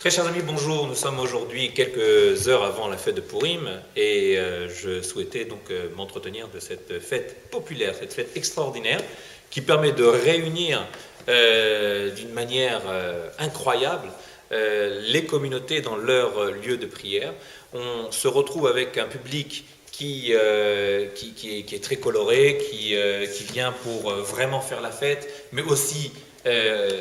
Très chers amis, bonjour. Nous sommes aujourd'hui quelques heures avant la fête de Purim et je souhaitais donc m'entretenir de cette fête populaire, cette fête extraordinaire qui permet de réunir d'une manière incroyable les communautés dans leur lieu de prière. On se retrouve avec un public qui est très coloré, qui vient pour vraiment faire la fête, mais aussi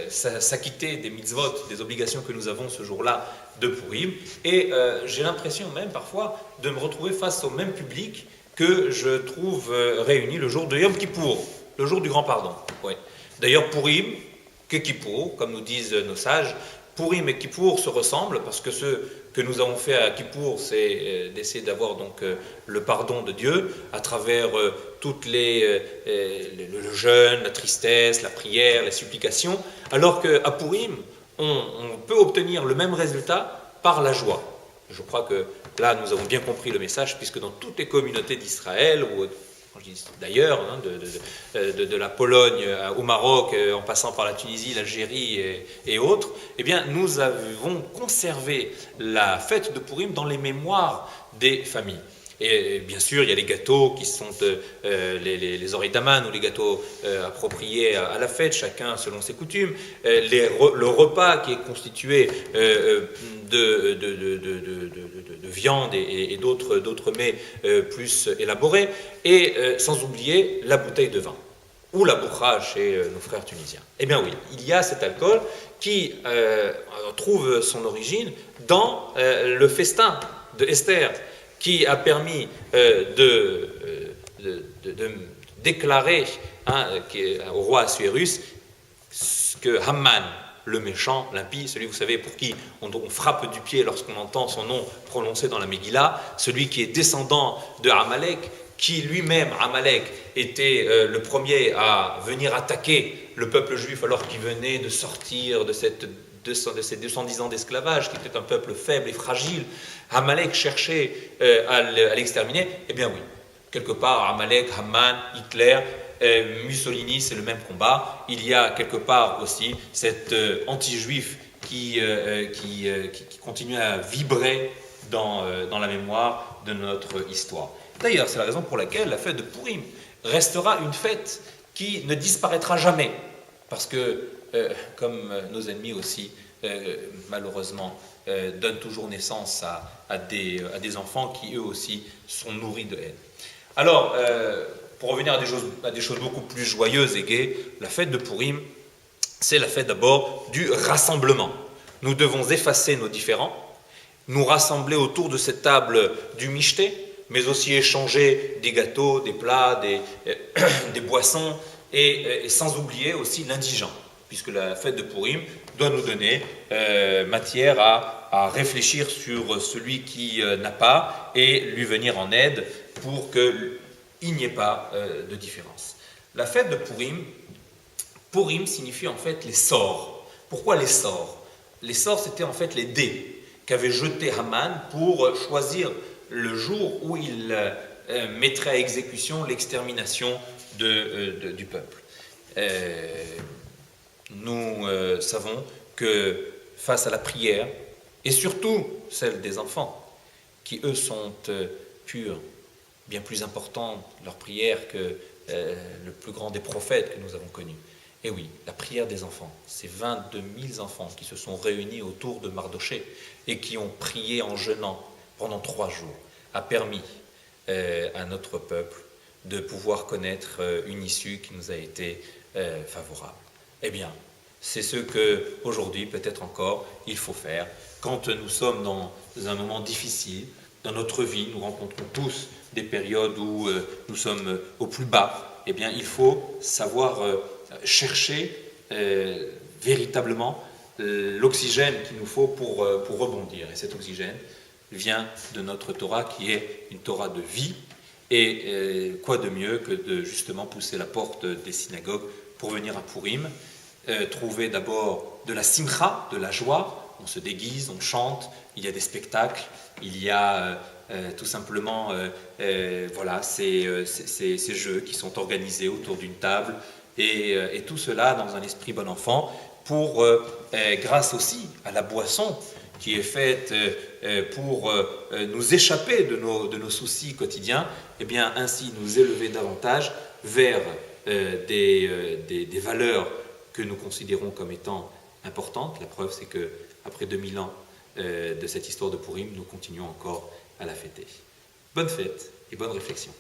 s'acquitter des mitzvot, des obligations que nous avons ce jour-là de Purim. Et j'ai l'impression même parfois de me retrouver face au même public que je trouve réuni le jour de Yom Kippour, le jour du grand pardon. Ouais. D'ailleurs, Purim, que Kippour, comme nous disent nos sages, Purim et Kippour se ressemblent parce que ce que nous avons fait à Kippour, c'est d'essayer d'avoir donc le pardon de Dieu à travers toutes le jeûne, la tristesse, la prière, les supplications, alors qu'à Purim, on peut obtenir le même résultat par la joie. Je crois que là, nous avons bien compris le message, puisque dans toutes les communautés d'Israël, ou d'ailleurs, de la Pologne au Maroc, en passant par la Tunisie, l'Algérie et autres, eh bien, nous avons conservé la fête de Purim dans les mémoires des familles. Et bien sûr, il y a les gâteaux qui sont les oreilles d'aman ou les gâteaux appropriés à la fête, chacun selon ses coutumes. Le repas qui est constitué de viande et d'autres mets plus élaborés. Et sans oublier la bouteille de vin ou la bourra chez nos frères tunisiens. Eh bien oui, il y a cet alcool qui trouve son origine dans le festin de Esther, qui a permis de déclarer au roi Assuérus que Haman, le méchant, l'impie, celui, vous savez, pour qui on frappe du pied lorsqu'on entend son nom prononcé dans la Megillah, celui qui est descendant de Amalek, qui lui-même, Amalek, était le premier à venir attaquer le peuple juif alors qu'il venait de sortir de ces 210 ans d'esclavage, qui était un peuple faible et fragile. Amalek cherchait à l'exterminer. Eh bien oui, quelque part, Amalek, Haman, Hitler, Mussolini, c'est le même combat. Il y a quelque part aussi cet anti-juif qui continue à vibrer dans la mémoire de notre histoire. D'ailleurs, c'est la raison pour laquelle la fête de Purim restera une fête qui ne disparaîtra jamais. Parce que, comme nos ennemis aussi, malheureusement, donnent toujours naissance à des enfants qui, eux aussi, sont nourris de haine. Alors, pour revenir à des choses beaucoup plus joyeuses et gaies, la fête de Purim, c'est la fête d'abord du rassemblement. Nous devons effacer nos différends, nous rassembler autour de cette table du michté, mais aussi échanger des gâteaux, des plats, des boissons, et sans oublier aussi l'indigent, puisque la fête de Purim doit nous donner matière à réfléchir sur celui qui n'a pas et lui venir en aide pour qu'il n'y ait pas de différence. La fête de Purim signifie en fait les sorts. Pourquoi les sorts? Les sorts, c'était en fait les dés qu'avait jeté Haman pour choisir le jour où il mettrait à exécution l'extermination du peuple. Nous savons que face à la prière, et surtout celle des enfants, qui eux sont purs, bien plus importants, leur prière que le plus grand des prophètes que nous avons connu. Et oui, la prière des enfants, ces 22 000 enfants qui se sont réunis autour de Mardoché et qui ont prié en jeûnant pendant 3 jours, a permis à notre peuple de pouvoir connaître une issue qui nous a été favorable. Eh bien, c'est ce qu'aujourd'hui, peut-être encore, il faut faire. Quand nous sommes dans un moment difficile, dans notre vie, nous rencontrons tous des périodes où nous sommes au plus bas, eh bien, il faut savoir chercher véritablement l'oxygène qu'il nous faut pour rebondir. Et cet oxygène vient de notre Torah, qui est une Torah de vie. Et quoi de mieux que de justement pousser la porte des synagogues pour venir à Purim, trouver d'abord de la simcha, de la joie. On se déguise, on chante, il y a des spectacles, il y a tout simplement voilà, ces jeux qui sont organisés autour d'une table, et tout cela dans un esprit bon enfant, pour, grâce aussi à la boisson qui est faite pour nous échapper de nos soucis quotidiens, et bien ainsi nous élever davantage vers des valeurs que nous considérons comme étant importantes. La preuve, c'est qu'après 2000 ans de cette histoire de Purim, nous continuons encore à la fêter. Bonne fête et bonne réflexion.